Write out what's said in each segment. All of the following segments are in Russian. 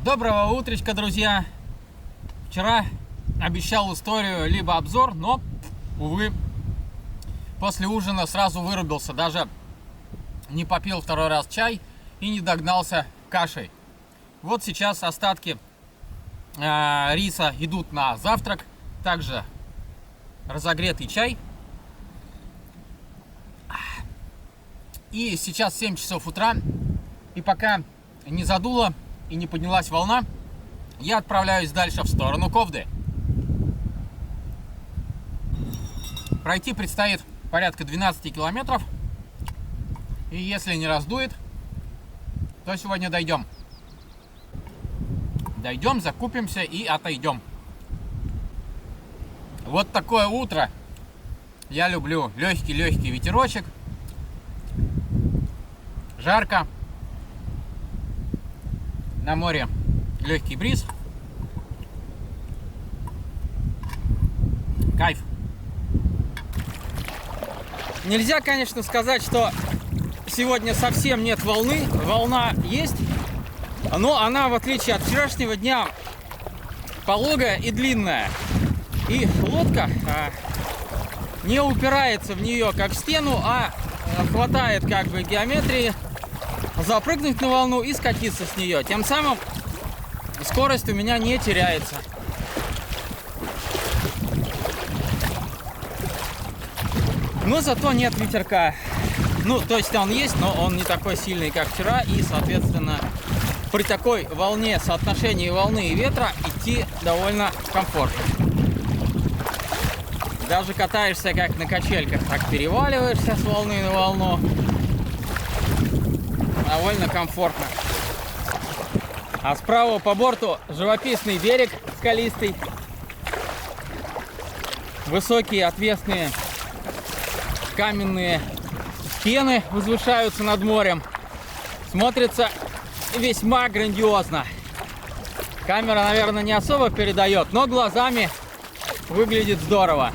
Доброго утречка, друзья! Вчера обещал историю либо обзор, но, увы, после ужина сразу вырубился. Даже не попил второй раз чай и не догнался кашей. Вот сейчас остатки риса идут на завтрак. Также разогретый чай. И сейчас 7 часов утра. И пока не задуло и не поднялась волна, я отправляюсь дальше в сторону Ковды. Пройти предстоит порядка 12 километров. И если не раздует, то сегодня дойдем. Дойдем, закупимся и отойдем. Вот такое утро. Я люблю легкий ветерочек. Жарко. На море легкий бриз. Кайф. Нельзя, конечно, сказать, что сегодня совсем нет волны. Волна есть, но она, в отличие от вчерашнего дня, пологая и длинная. И лодка не упирается в нее как в стену, а хватает как бы геометрии запрыгнуть на волну и скатиться с нее. Тем самым скорость у меня не теряется. Но зато нет ветерка. Ну, то есть он есть, но он не такой сильный, как вчера. И, соответственно, при такой волне, соотношении волны и ветра идти довольно комфортно. Даже катаешься как на качельках, так переваливаешься с волны на волну. Довольно комфортно. А справа по борту живописный берег скалистый. Высокие отвесные каменные стены возвышаются над морем. Смотрится весьма грандиозно. Камера, наверное, не особо передает, но глазами выглядит здорово.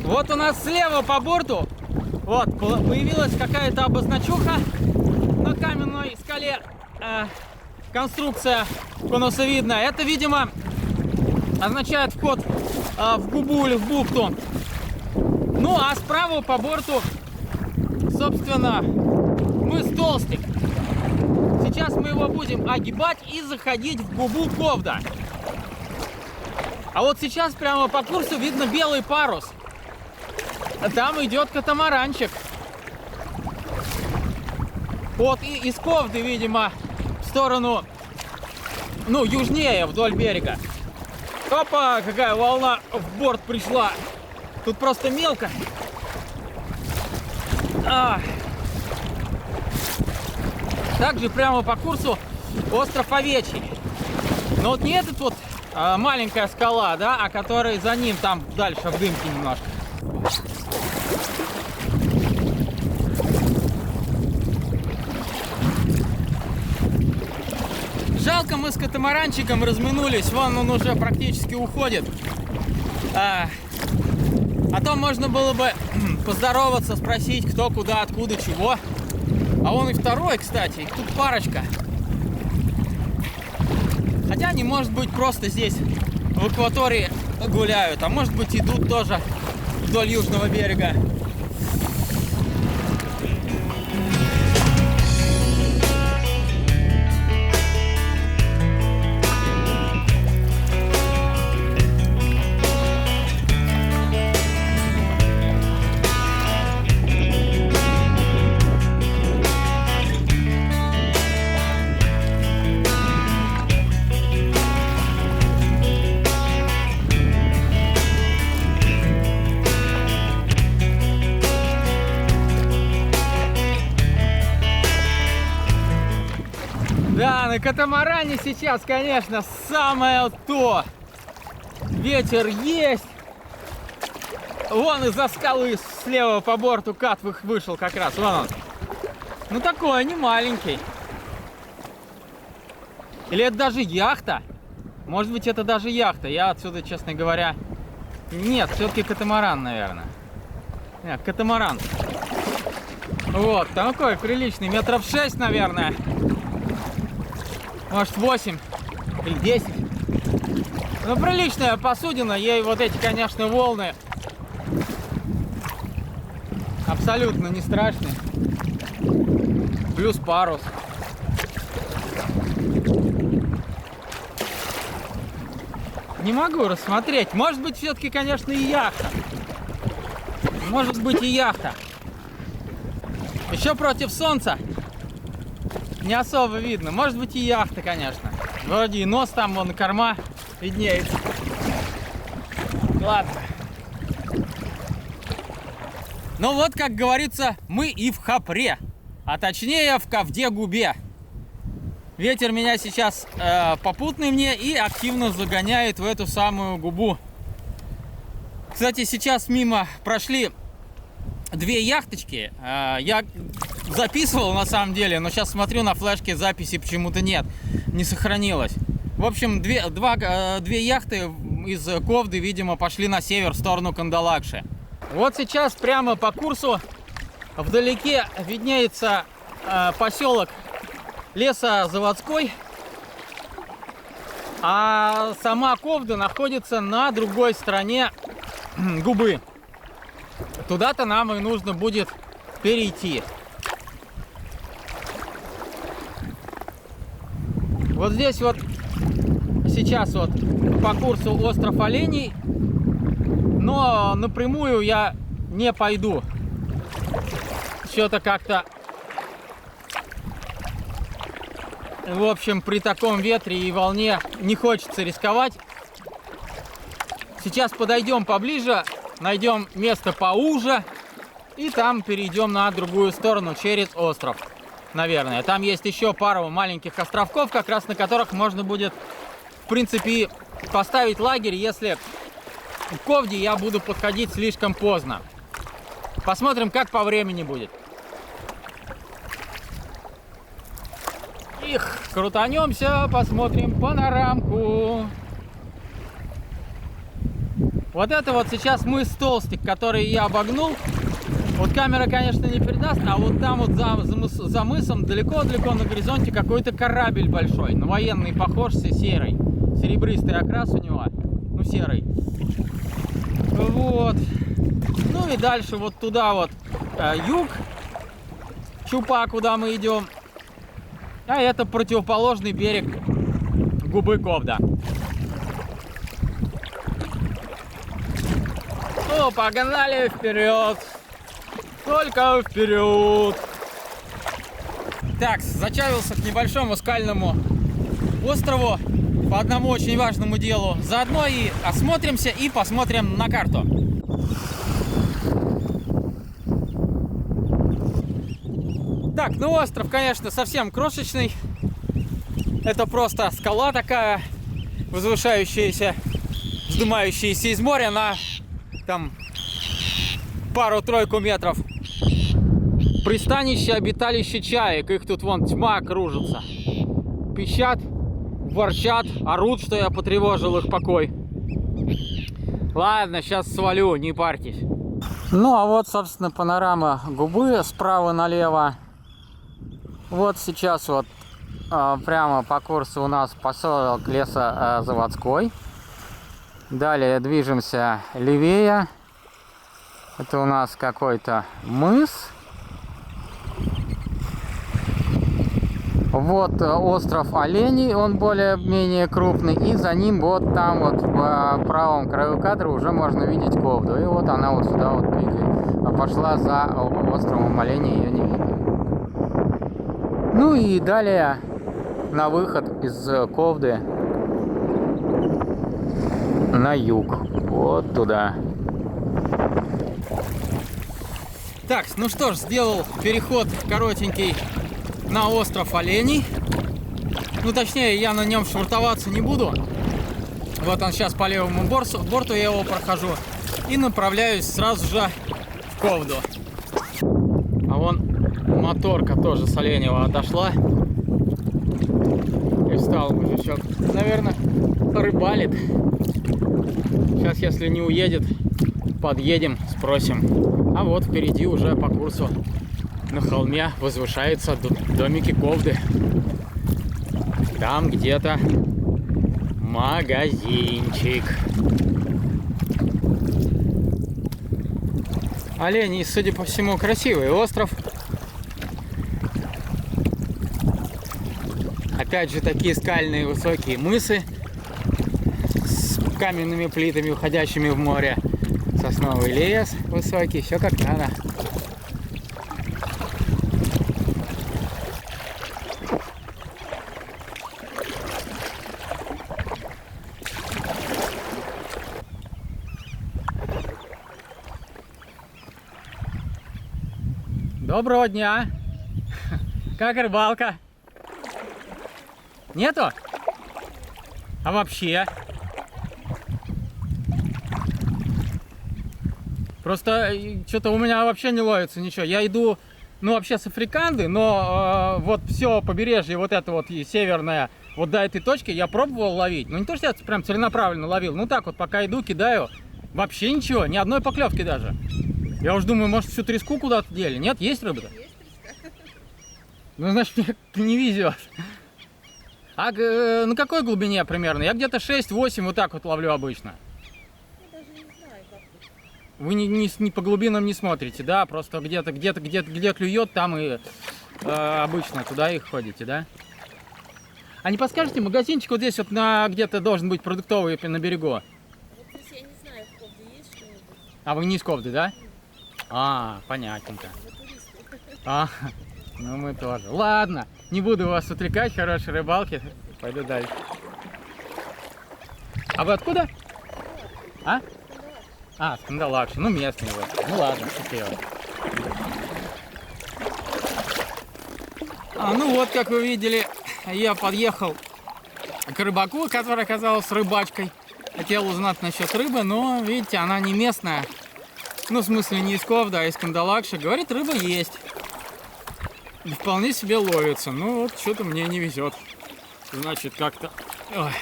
Вот у нас слева по борту вот появилась какая-то обозначуха на каменной скале, конструкция конусовидная. Это, видимо, означает вход в губу или в бухту. Ну а справа по борту, собственно, мыс Толстик. Сейчас мы его будем огибать и заходить в губу Ковда. А вот сейчас прямо по курсу видно белый парус. Там идет катамаранчик. Вот и из Ковды, видимо, в сторону, ну, южнее, вдоль берега. Опа, какая волна в борт пришла. Тут просто мелко. Также прямо по курсу остров Овечий. Но вот не этот вот маленькая скала, да, а который за ним там дальше в дымке немножко. Жалко, мы с катамаранчиком разминулись, вон он уже практически уходит. А то можно было бы поздороваться, спросить, кто, куда, откуда, чего. А он и второй, кстати, их тут парочка. Хотя они, может быть, просто здесь в акватории гуляют, а может быть, идут тоже вдоль южного берега. Да, на катамаране сейчас, конечно, самое то. Ветер есть. Вон из-за скалы слева по борту кат вышел как раз. Вон он. Ну такой, не маленький. Или это даже яхта? Может быть, это даже яхта. Я отсюда, честно говоря... Нет, все-таки катамаран, наверное. Нет, катамаран. Вот, такой приличный. Метров 6, наверное. Может, 8 или 10. Ну, приличная посудина. Ей вот эти, конечно, волны абсолютно не страшны. Плюс парус. Не могу рассмотреть. Может быть, все-таки, конечно, и яхта. Может быть, и яхта. Еще против солнца не особо видно. Может быть, и яхта, конечно. Вроде и нос там, вон, и корма виднеется. Ладно. Ну вот, как говорится, мы и в Хопре. А точнее, в Кавде-Губе. Ветер меня сейчас попутный мне и активно загоняет в эту самую губу. Кстати, сейчас мимо прошли две яхточки. Я записывал на самом деле, но сейчас смотрю на флешке, записи почему-то нет, не сохранилось. В общем, две яхты из Ковды, видимо, пошли на север, в сторону Кандалакши. Вот сейчас прямо по курсу вдалеке виднеется поселок Лесозаводской, а сама Ковда находится на другой стороне губы. Туда-то нам и нужно будет перейти. Вот здесь вот сейчас вот по курсу остров Оленей, но напрямую я не пойду. Что-то как-то, в общем, при таком ветре и волне не хочется рисковать. Сейчас подойдем поближе, найдем место поуже и там перейдем на другую сторону через остров, наверное. Там есть еще пару маленьких островков, как раз на которых можно будет, в принципе, поставить лагерь, если к Ковде я буду подходить слишком поздно. Посмотрим, как по времени будет. Их, крутанемся, посмотрим панорамку. Вот это вот сейчас мыс Толстик, который я обогнул. Вот камера, конечно, не передаст, а вот там вот за мысом далеко-далеко на горизонте какой-то корабль большой. На военный похож, серый. Серебристый окрас у него. Ну, серый. Вот. Ну и дальше вот туда вот юг. Чупа, куда мы идем. А это противоположный берег губы Ковда. Ну, погнали вперед. Только вперед. Так, зачавился к небольшому скальному острову по одному очень важному делу. Заодно и осмотримся и посмотрим на карту. Так, ну остров, конечно, совсем крошечный. Это просто скала такая, возвышающаяся, вздымающаяся из моря на там пару-тройку метров. Пристанище, обиталище чаек. Их тут вон тьма кружится. Пищат, ворчат, орут, что я потревожил их покой. Ладно, сейчас свалю, не парьтесь. Ну а вот, собственно, панорама губы справа налево. Вот сейчас вот прямо по курсу у нас поселок Лесозаводской. Далее движемся левее. Это у нас какой-то мыс. Вот остров Оленей, он более-менее крупный. И за ним вот там вот в правом краю кадра уже можно видеть Ковду. И вот она вот сюда вот двигает. А пошла за островом Оленей, ее не видно. Ну и далее на выход из Ковды на юг. Вот туда. Так, ну что ж, сделал переход коротенький на остров Оленей. Ну, точнее, я на нем швартоваться не буду. Вот он сейчас по левому борту я его прохожу. И направляюсь сразу же в Ковду. А вон моторка тоже с Оленева отошла. И Пристал мужичок. Наверное, рыбалит. Сейчас, если не уедет, подъедем, спросим. А вот впереди уже по курсу на холме возвышаются домики Ковды. Там где-то магазинчик. Олени, судя по всему, красивый остров. Опять же, такие скальные высокие мысы с каменными плитами, уходящими в море. Сосновый лес высокий, все как надо. Доброго дня! Как рыбалка? Нету? А вообще? Просто что-то у меня вообще не ловится ничего. Я иду, ну, вообще с Африканды, но вот все побережье, вот это вот и северное, вот до этой точки я пробовал ловить. Ну, не то, что я прям целенаправленно ловил, ну так вот, пока иду, кидаю, вообще ничего, ни одной поклевки даже. Я уже думаю, может, всю треску куда-то дели. Нет, есть рыба-то? Есть треска. Ну, значит, мне не везет. А на какой глубине примерно? Я где-то 6-8 вот так вот ловлю обычно. Я даже не знаю, как тут. Вы не по глубинам не смотрите, да? Просто где клюет, там и обычно туда и ходите, да? А не подскажете, магазинчик вот здесь вот где-то должен быть продуктовый на берегу? Вот здесь я не знаю, в Ковде есть что-нибудь. А вы не из Ковды, да? А, понятненько. Мы туристы. А, ну мы тоже. Ладно, не буду вас отвлекать, хорошей рыбалки. Пойду дальше. А вы откуда? А? А, Скандалакши. Ну, местные вы. Ну ладно, счастливо. Ну вот, как вы видели, я подъехал к рыбаку, который оказался рыбачкой. Хотел узнать насчет рыбы, но, видите, она не местная. Ну, в смысле, не из Ковда, а из Кандалакши. Говорит, рыба есть. И вполне себе ловится. Ну, вот, что-то мне не везет. Значит, как-то... Ой.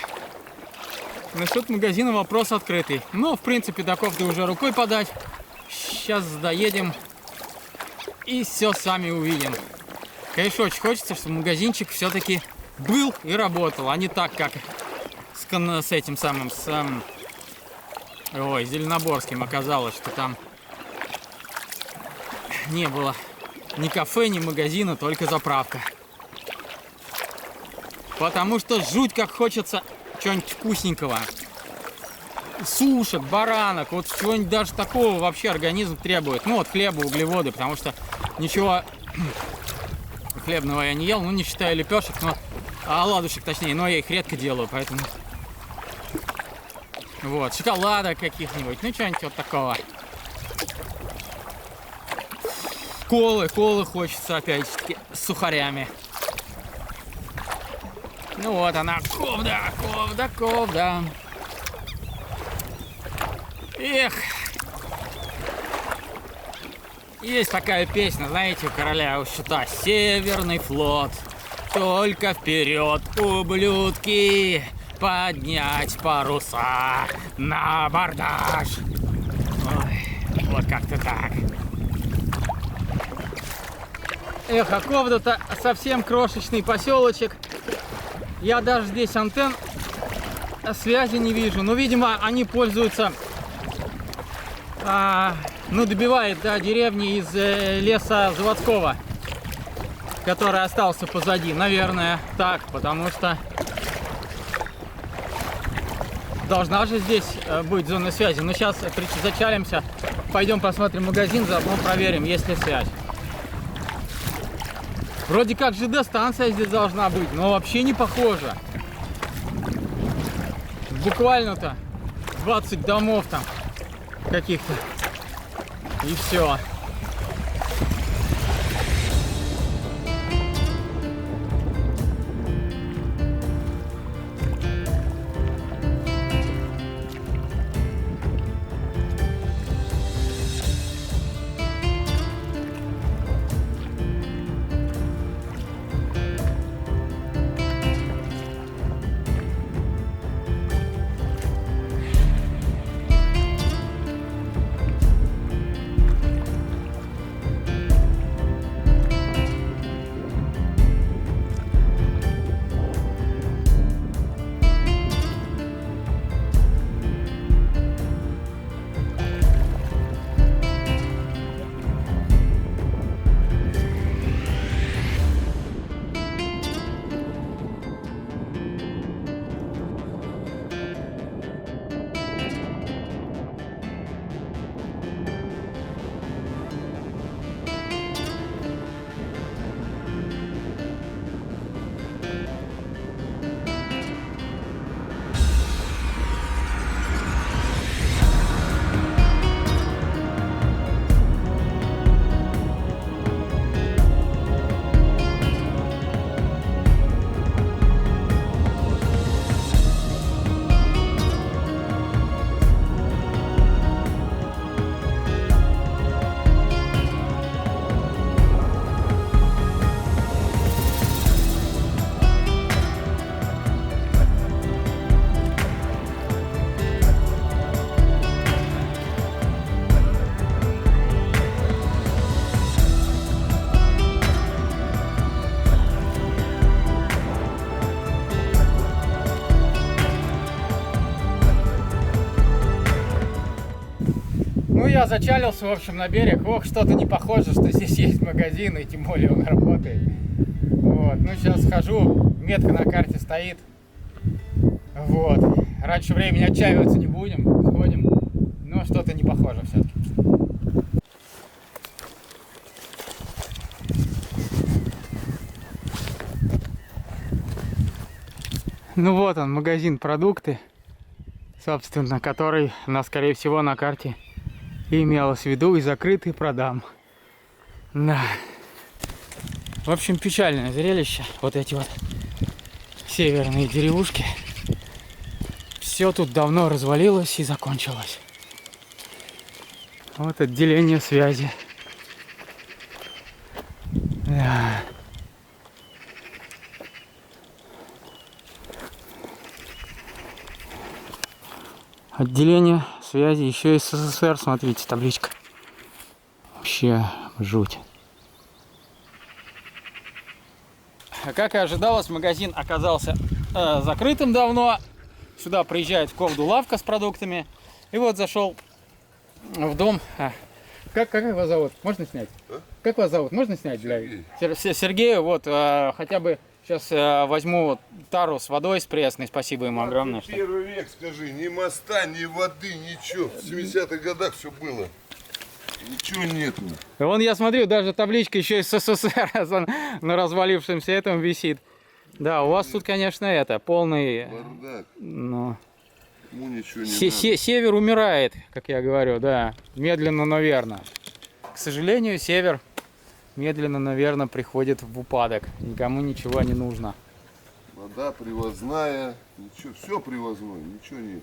Насчет магазина вопрос открытый. Ну, в принципе, до Ковды уже рукой подать. Сейчас доедем. И все сами увидим. Конечно, очень хочется, чтобы магазинчик все-таки был и работал. А не так, как с этим самым... Ой, Зеленоборским оказалось, что там... Не было ни кафе, ни магазина, только заправка. Потому что жуть как хочется чего-нибудь вкусненького. Сушек, баранок, вот чего-нибудь даже такого вообще организм требует. Ну вот хлеба, углеводы, потому что ничего хлебного я не ел, ну не считая лепешек, но оладушек точнее, но я их редко делаю, поэтому... Вот, шоколада каких-нибудь, ну что-нибудь вот такого. Колы хочется опять-таки с сухарями. Ну вот она, Ковда. Эх. Есть такая песня, знаете, у короля у щита: Северный флот, только вперед, ублюдки, поднять паруса на абордаж. Ой, вот как-то так. Эх, а Ковда-то совсем крошечный поселочек. Я даже здесь антенн связи не вижу. Но, видимо, они пользуются... добивает, да, деревни из леса заводского, который остался позади. Наверное, так, потому что должна же здесь быть зона связи. Но сейчас зачалимся, пойдем посмотрим магазин, заодно проверим, есть ли связь. Вроде как ЖД-станция здесь должна быть, но вообще не похоже. Буквально-то 20 домов там каких-то. И все. я зачалился, в общем, на берег. Ох, что-то не похоже, что здесь есть магазин, и тем более он работает. Вот, ну сейчас схожу, метка на карте стоит. Вот, раньше времени отчаиваться не будем, сходим, но что-то не похоже все-таки. Ну вот он, магазин продукты, собственно, который у нас, скорее всего, на карте и имелось в виду, и закрытый продам. Да. В общем, печальное зрелище. Вот эти вот северные деревушки. Все тут давно развалилось и закончилось. Вот отделение связи. Да. Отделение связи еще из СССР. Смотрите, табличка. Вообще жуть. Как и ожидалось, магазин оказался закрытым давно. Сюда приезжает в Ковду лавка с продуктами. И вот зашел в дом. Как вас зовут? Можно снять? А? Как вас зовут? Можно снять? Сергей. Сергею, вот, хотя бы сейчас возьму тару с водой с пресной. Спасибо ему огромное. Первый век, скажи, ни моста, ни воды, ничего. В 70-х годах все было. Ничего нету. Вон я смотрю, даже табличка еще из СССР на развалившемся этом висит. Да, у вас тут, конечно, это полный... Бардак. Ну, ему ничего не север умирает, как я говорю, да. Медленно, но верно. К сожалению, север медленно, но верно приходит в упадок. Никому ничего не нужно. Вода привозная, ничего, все привозное, ничего нет.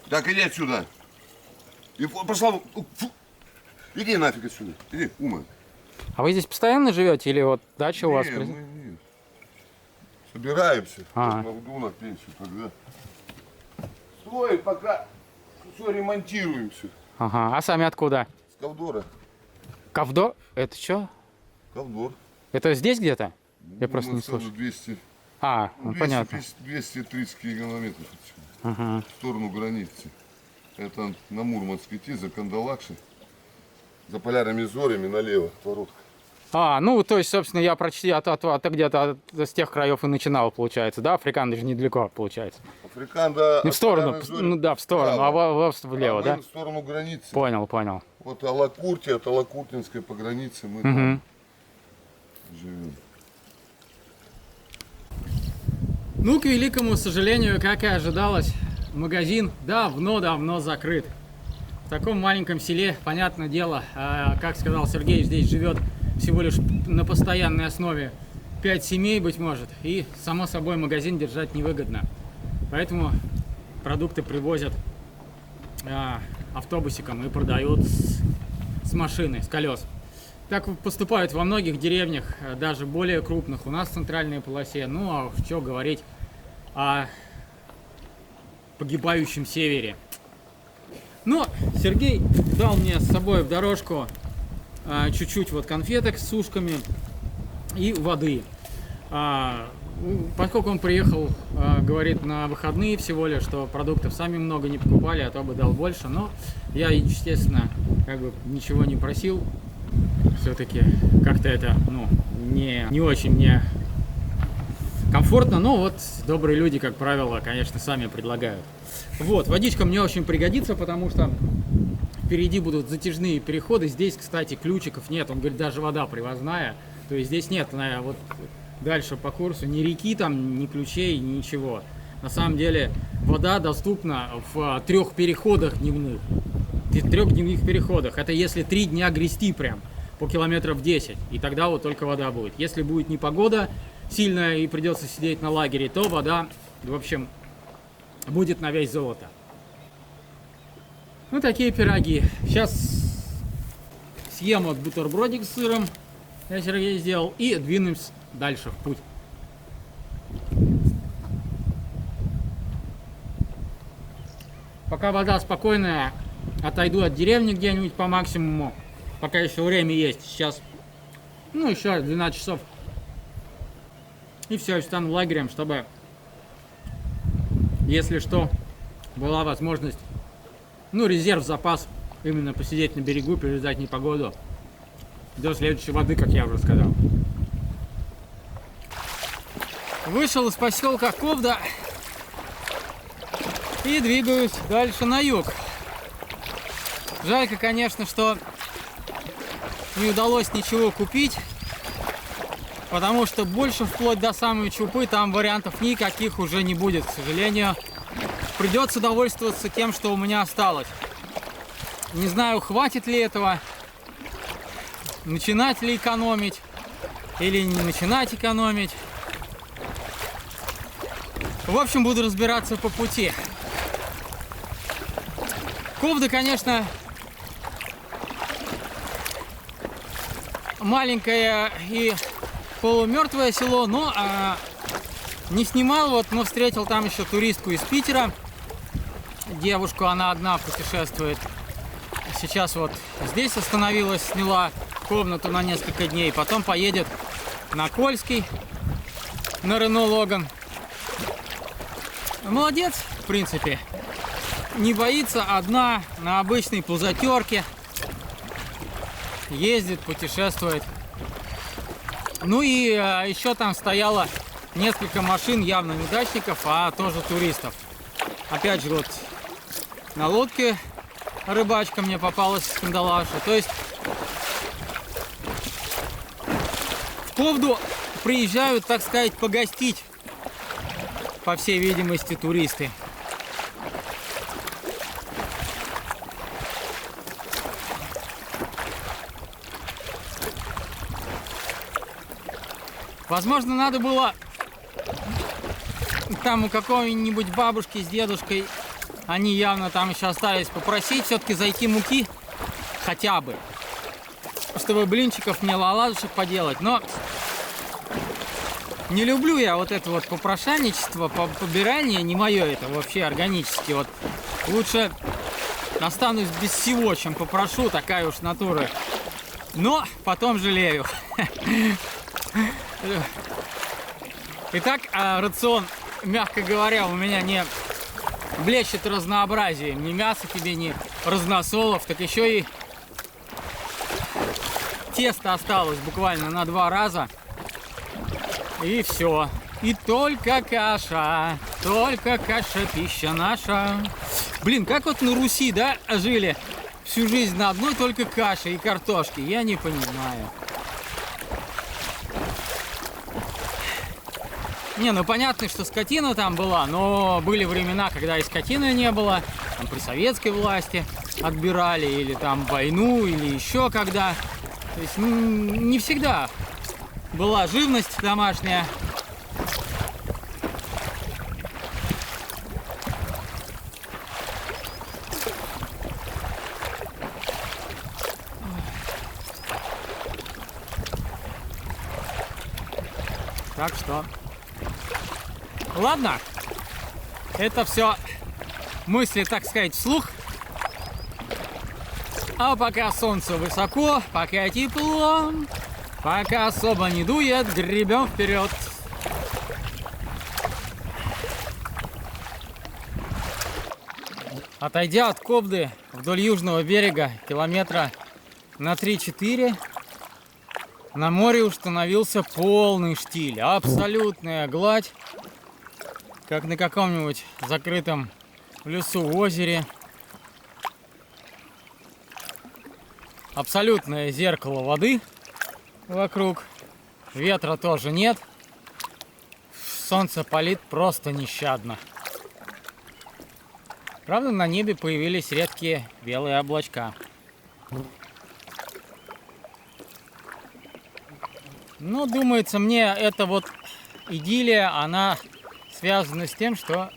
Так, иди отсюда. И пошла. Фу. Иди нафиг отсюда. Иди, Ума. А вы здесь постоянно живете или вот дача у вас? Нет, мы нет. Собираемся. Могу на пенсию тогда. Стой, пока все ремонтируем все. Ага. А сами откуда? С Ковдора. Ковдор? Это что? Ковдор. Это здесь где-то? Я Ну, просто не слышу. 200, Ну, понятно. 230 километров отсюда. Ага. В сторону границы. Это на Мурманск идти, за Кандалакши. За полярными зорями налево, воротка. Ну, то есть, собственно, я почти где-то с тех краев и начинал, получается, да? Африкан даже недалеко, получается. Африкан, да. Не в сторону, ну да, в сторону, влево, да? В сторону границы. Понял. Вот Алакурти, от Алакуртинской по границе мы там живем. Ну, к великому сожалению, как и ожидалось, магазин давно закрыт. В таком маленьком селе, понятное дело, как сказал Сергей, здесь живет всего лишь на постоянной основе 5 семей, быть может. И, само собой, магазин держать невыгодно. Поэтому продукты привозят автобусиком и продают с машины, с колес. Так поступают во многих деревнях, даже более крупных. У нас в центральной полосе. Ну, а что говорить о погибающем севере. Но Сергей дал мне с собой в дорожку чуть-чуть вот конфеток с сушками и воды. Поскольку он приехал, говорит, на выходные всего лишь, что продуктов сами много не покупали, а то бы дал больше. Но я, естественно, как бы ничего не просил. Все-таки как-то это, не очень мне комфортно. Но вот добрые люди, как правило, конечно, сами предлагают. Вот, водичка мне очень пригодится, потому что впереди будут затяжные переходы. Здесь, кстати, ключиков нет. Он говорит, даже вода привозная. То есть здесь нет, вот дальше по курсу ни реки там, ни ключей, ничего. На самом деле вода доступна в 3 переходах дневных. В 3 дневных переходах. Это если 3 дня грести прям по километров 10. И тогда вот только вода будет. Если будет непогода сильная и придется сидеть на лагере, то вода, в общем, будет на весь золото. Ну, такие пироги. Сейчас съем вот бутербродик с сыром. Я Сергей сделал. И двинемся дальше в путь. Пока вода спокойная, отойду от деревни где-нибудь по максимуму. Пока еще время есть. Сейчас, еще 12 часов. И все, стану лагерем, чтобы, если что, была возможность, ну, резерв, запас, именно посидеть на берегу, переждать непогоду до следующей воды, как я уже сказал. Вышел из поселка Ковда и двигаюсь дальше на юг. Жалько, конечно, что не удалось ничего купить, потому что больше вплоть до самой Чупы там вариантов никаких уже не будет, к сожалению. Придется довольствоваться тем, что у меня осталось. Не знаю, хватит ли этого, начинать ли экономить или не начинать экономить. В общем, буду разбираться по пути. Ковда, конечно, маленькое и полумертвое село, но не снимал, вот, но встретил там еще туристку из Питера. Девушку, она одна путешествует. Сейчас вот здесь остановилась, сняла комнату на несколько дней. Потом поедет на Кольский, на Рено Логан. Молодец, в принципе. Не боится, одна на обычной пузатерке. Ездит, путешествует. Ну и еще там стояло несколько машин, явно не дачников, а тоже туристов. Опять же, вот на лодке рыбачка мне попалась с кандалаша. То есть в Ковду приезжают, так сказать, погостить, по всей видимости, туристы. Возможно, надо было там у какой-нибудь бабушки с дедушкой, они явно там еще остались, попросить все-таки зайти муки хотя бы, чтобы блинчиков мне оладушек поделать. Но не люблю я вот это вот попрошайничество, побирание, не мое это вообще органически. Вот лучше останусь без всего, чем попрошу, такая уж натура. Но потом жалею. Итак, рацион, мягко говоря, у меня не блещет разнообразием. Ни мяса тебе, ни разносолов, так еще и тесто осталось буквально на 2 раза. И все. И только каша, пища наша. Блин, как вот на Руси, да, жили всю жизнь на одной только каше и картошке? Я не понимаю. Не, ну понятно, что скотина там была, но были времена, когда и скотины не было, там при советской власти отбирали, или там войну, или еще когда. То есть не всегда была живность домашняя. Так что... Ладно, это все мысли, так сказать, вслух. А пока солнце высоко, пока тепло, пока особо не дует, гребем вперед. Отойдя от Ковды вдоль южного берега километра на 3-4, на море установился полный штиль, абсолютная гладь, как на каком-нибудь закрытом в лесу озере. Абсолютное зеркало воды вокруг. Ветра тоже нет. Солнце палит просто нещадно. Правда, на небе появились редкие белые облачка. Но, думается мне, эта вот идиллия, она связана с тем, что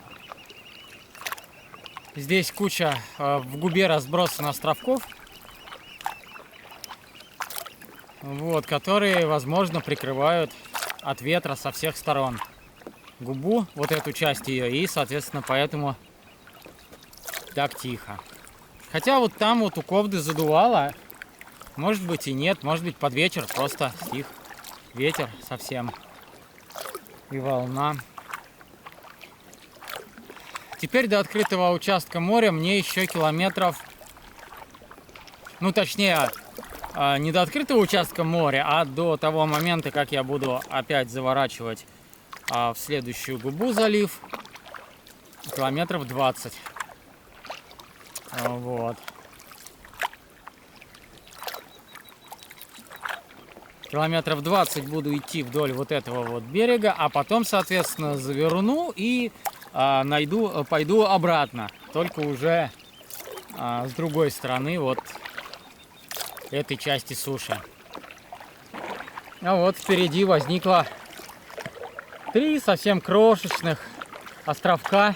здесь куча в губе разбросана островков, вот, которые, возможно, прикрывают от ветра со всех сторон губу, вот эту часть ее, и, соответственно, поэтому так тихо. Хотя вот там вот у Ковды задувало, может быть и нет, может быть под вечер просто стих ветер совсем и волна. Теперь до открытого участка моря мне еще километров, ну точнее, не до открытого участка моря, а до того момента, как я буду опять заворачивать в следующую губу залив, километров 20. Вот. Километров 20 буду идти вдоль вот этого вот берега, а потом, соответственно, заверну и пойду обратно, только уже с другой стороны вот этой части суши. А вот впереди возникло 3 совсем крошечных островка,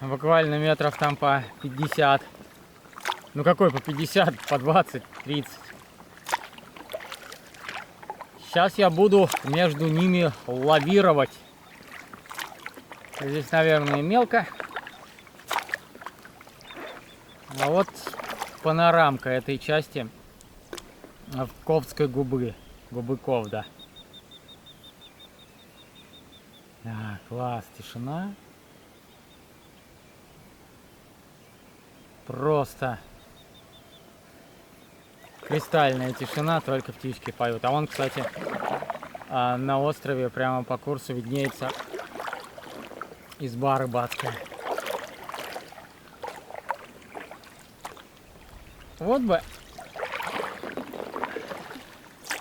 буквально метров там по 50. Ну какой по 50, по 20, 30. Сейчас я буду между ними лавировать. Здесь, наверное, мелко. А вот панорамка этой части Ковдской губы. Губы Ковда. Так, класс, тишина. Просто кристальная тишина, только птички поют. А вон, кстати, на острове прямо по курсу виднеется изба рыбацкая. Вот бы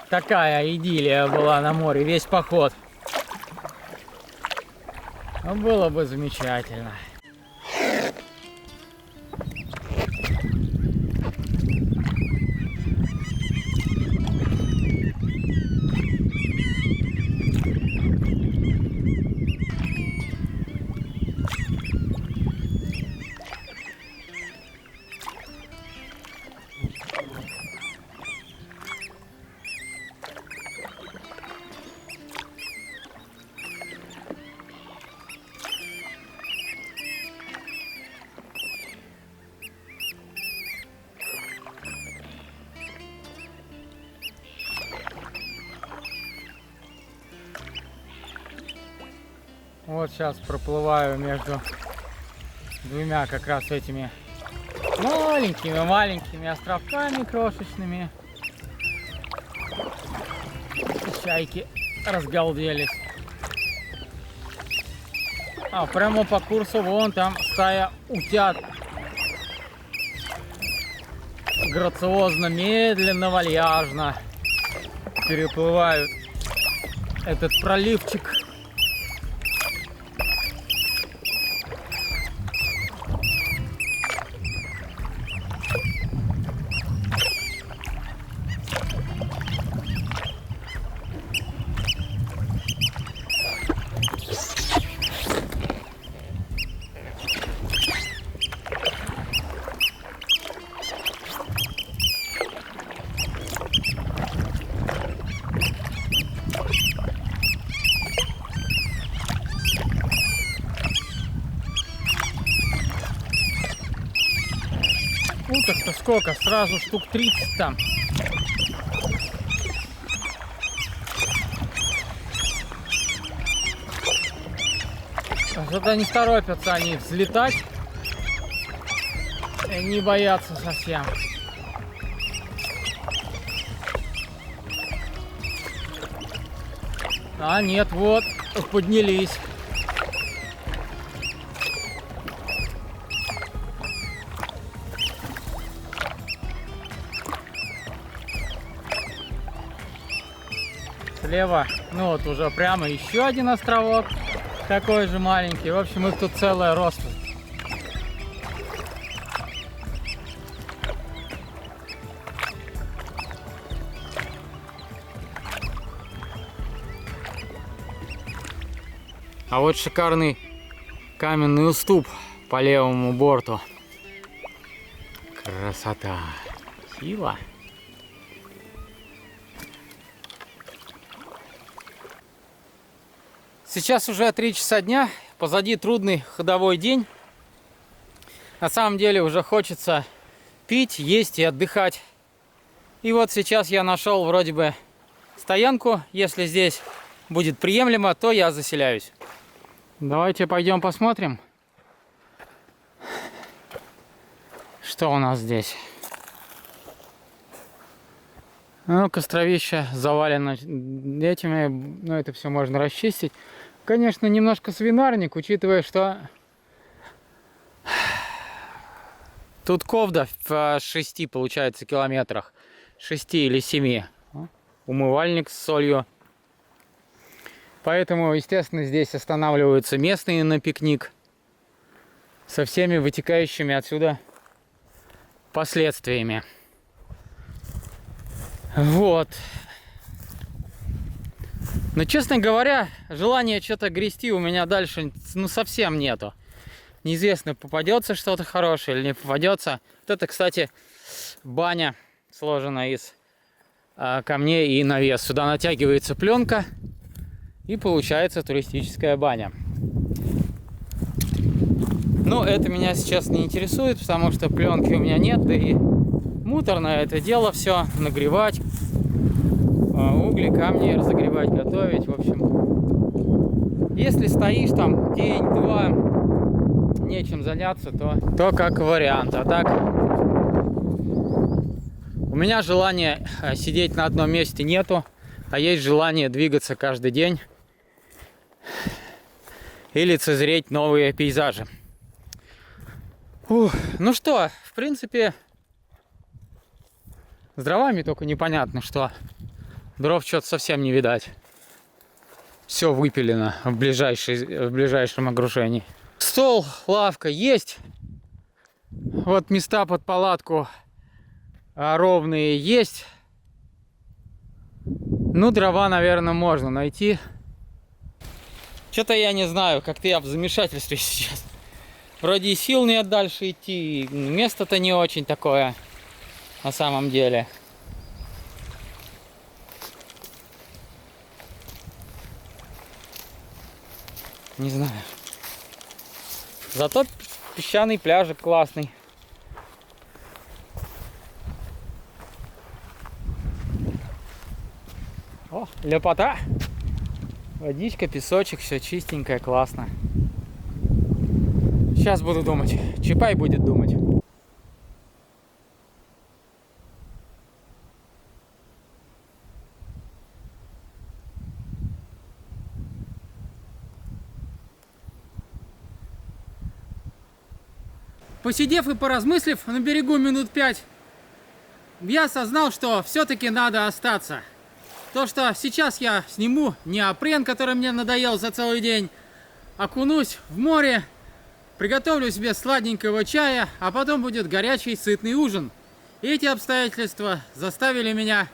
такая идиллия была на море, весь поход. Ну, было бы замечательно. Вот сейчас проплываю между двумя как раз этими маленькими островками крошечными. Чайки разгалделись. А прямо по курсу вон там стая утят. Грациозно, медленно, вальяжно переплывают этот проливчик. Уток-то сколько? Сразу штук 30 там. Что-то не торопятся они взлетать. И не боятся совсем. А нет, вот, поднялись. Слева, ну вот уже прямо еще один островок, такой же маленький. В общем, их тут целая россыпь. А вот шикарный каменный уступ по левому борту. Красота. Сила. Сейчас уже 3 часа дня, позади трудный ходовой день. На самом деле уже хочется пить, есть и отдыхать. И вот сейчас я нашел вроде бы стоянку. Если здесь будет приемлемо, то я заселяюсь. Давайте пойдем посмотрим, что у нас здесь. Ну, костровище завалено этими, ну, это все можно расчистить. Конечно, немножко свинарник, учитывая, что тут Ковда в 6, получается, километрах. 6 или 7. Умывальник с солью. Поэтому, естественно, здесь останавливаются местные на пикник. Со всеми вытекающими отсюда последствиями. Вот. Но, честно говоря, желания что-то грести у меня дальше, ну, совсем нету. Неизвестно, попадется что-то хорошее или не попадется. Вот это, кстати, баня, сложена из камней и навес. Сюда натягивается пленка, и получается туристическая баня. Но это меня сейчас не интересует, потому что пленки у меня нет, да и муторно это дело все, нагревать, угли, камни разогревать, готовить, в общем. Если стоишь там день-два, нечем заняться, то как вариант. А так, у меня желания сидеть на одном месте нету, а есть желание двигаться каждый день и лицезреть новые пейзажи. Ну что, в принципе, с дровами только непонятно, что дров что-то совсем не видать. Все выпилено в ближайшем окружении. Стол, лавка есть. Вот места под палатку ровные есть. Ну, дрова, наверное, можно найти. Что-то я не знаю, как-то я в замешательстве сейчас. Вроде и сил нет дальше идти, место-то не очень такое на самом деле. Не знаю. Зато песчаный пляжик классный. О, лепота. Водичка, песочек, все чистенькое, классно. Сейчас буду думать. Чапай будет думать. Посидев и поразмыслив на берегу минут 5, я осознал, что все-таки надо остаться. То, что сейчас я сниму неопрен, который мне надоел за целый день, окунусь в море, приготовлю себе сладенького чая, а потом будет горячий сытный ужин. И эти обстоятельства заставили меня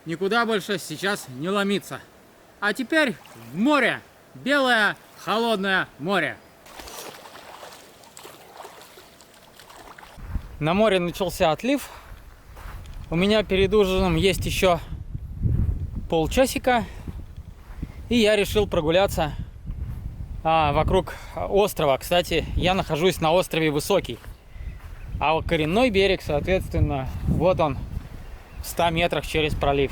никуда больше сейчас не ломиться. А теперь в море. Белое, холодное море. На море начался отлив. У меня перед ужином есть еще полчасика. И я решил прогуляться вокруг острова. Кстати, я нахожусь на острове Высокий. А коренной берег, соответственно, вот он, в 100 метрах через пролив.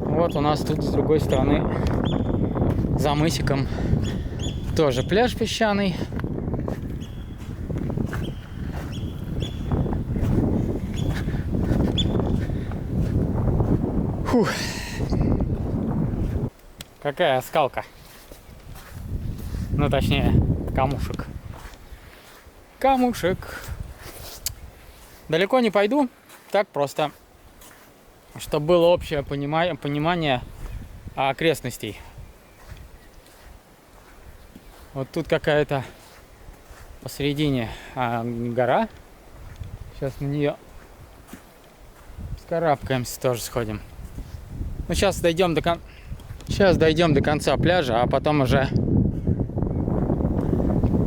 Вот у нас тут с другой стороны, за мысиком, тоже пляж песчаный. Фух. Какая скалка. Ну, точнее, камушек. Камушек. Далеко не пойду. Так просто, чтобы было общее понимание окрестностей. Вот тут какая-то посередине гора. Сейчас на нее скарабкаемся, тоже сходим. Ну, сейчас дойдем до конца пляжа, а потом уже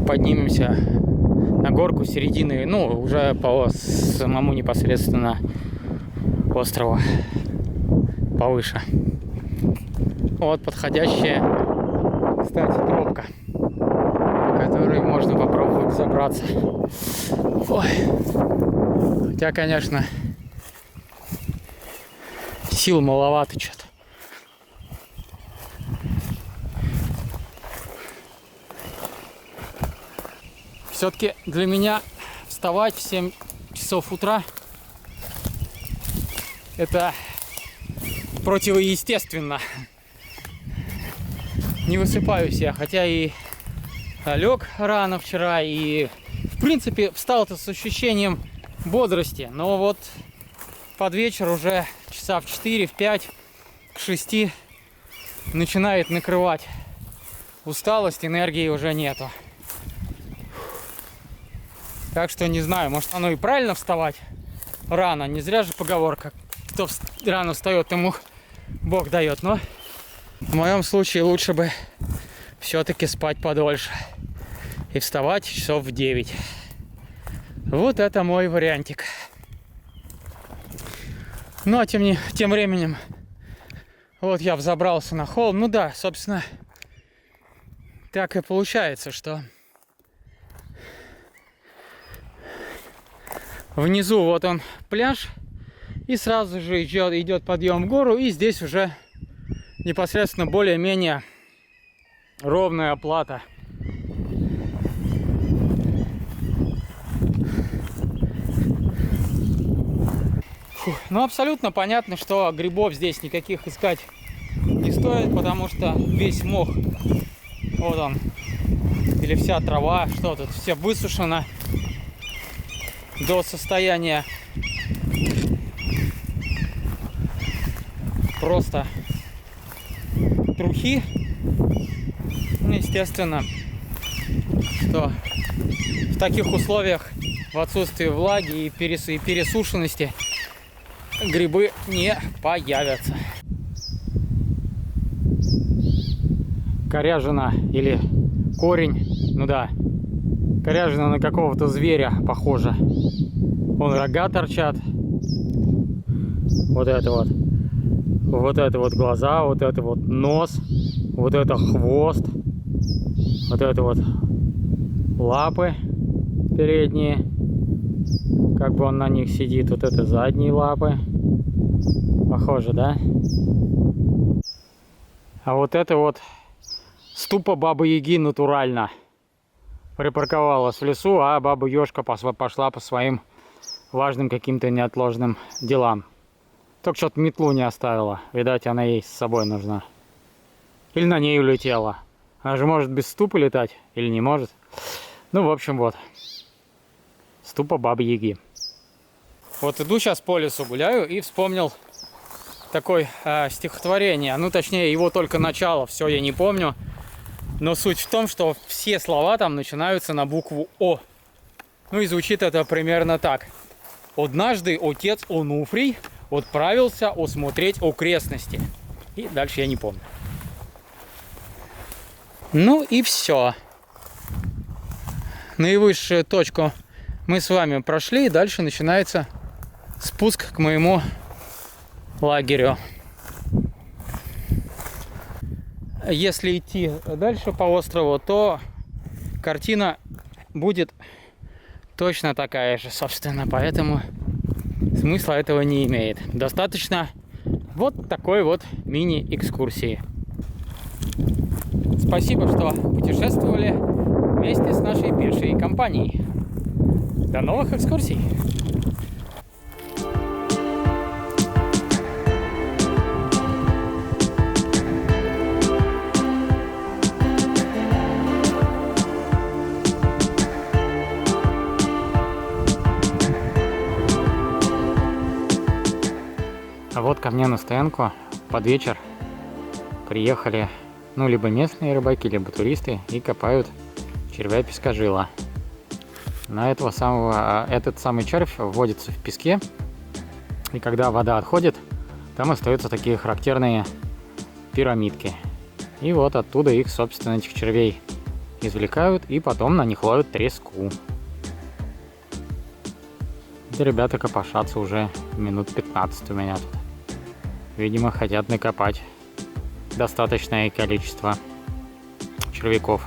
поднимемся на горку середины, ну, уже по самому непосредственно острову повыше. Вот подходящая, кстати, тропка, по которой можно попробовать забраться. Ой. Хотя, конечно, Сил маловато что-то. Все-таки для меня вставать в 7 часов утра это противоестественно. Не высыпаюсь я, хотя и лег рано вчера, и в принципе встал-то с ощущением бодрости, но вот под вечер уже часа в 4, в 5, к 6 начинает накрывать усталость, энергии уже нету. Так что не знаю, может оно и правильно вставать рано, не зря же поговорка, кто рано встает, тому Бог дает, но в моем случае лучше бы все-таки спать подольше и вставать часов в 9. Вот это мой вариантик. Ну а тем временем вот я взобрался на холм. Ну да, собственно, так и получается, что внизу вот он пляж, и сразу же идет подъем в гору, и здесь уже непосредственно более-менее ровная оплата. Ну, абсолютно понятно, что грибов здесь никаких искать не стоит, потому что весь мох, вот он, или вся трава, что тут, все высушено до состояния просто трухи. Естественно, что в таких условиях, в отсутствии влаги и пересушенности, грибы не появятся. Коряжина или корень, ну да, коряжина на какого-то зверя похоже. Вон рога торчат. Вот это вот. Вот это вот глаза, вот это вот нос, вот это хвост, вот это вот лапы передние, как бы он на них сидит, вот это задние лапы, похоже, да? А вот это вот ступа Бабы-Яги натурально припарковалась в лесу, а Баба-Ёжка пошла по своим важным каким-то неотложным делам. Только что-то метлу не оставила. Видать, она ей с собой нужна. Или на ней улетела. Она же может без ступы летать. Или не может. Ну, в общем, вот. Ступа Бабы-Яги. Вот иду сейчас по лесу гуляю и вспомнил такое стихотворение. Ну, точнее, его только начало. Все я не помню. Но суть в том, что все слова там начинаются на букву О. Ну и звучит это примерно так. Однажды отец Онуфрий отправился осмотреть окрестности. И дальше я не помню. Ну и все. Наивысшую точку мы с вами прошли. И дальше начинается спуск к моему лагерю. Если идти дальше по острову, то картина будет точно такая же, собственно. Поэтому смысла этого не имеет. Достаточно вот такой вот мини-экскурсии. Спасибо, что путешествовали вместе с нашей пешей компанией. До новых экскурсий! А вот ко мне на стоянку под вечер приехали, ну, либо местные рыбаки, либо туристы, и копают червя-пескожила. Этот самый червь вводится в песке, и когда вода отходит, там остаются такие характерные пирамидки. И вот оттуда их, собственно, этих червей извлекают, и потом на них ловят треску. Эти ребята копошатся уже минут 15 у меня тут. Видимо, хотят накопать достаточное количество червяков.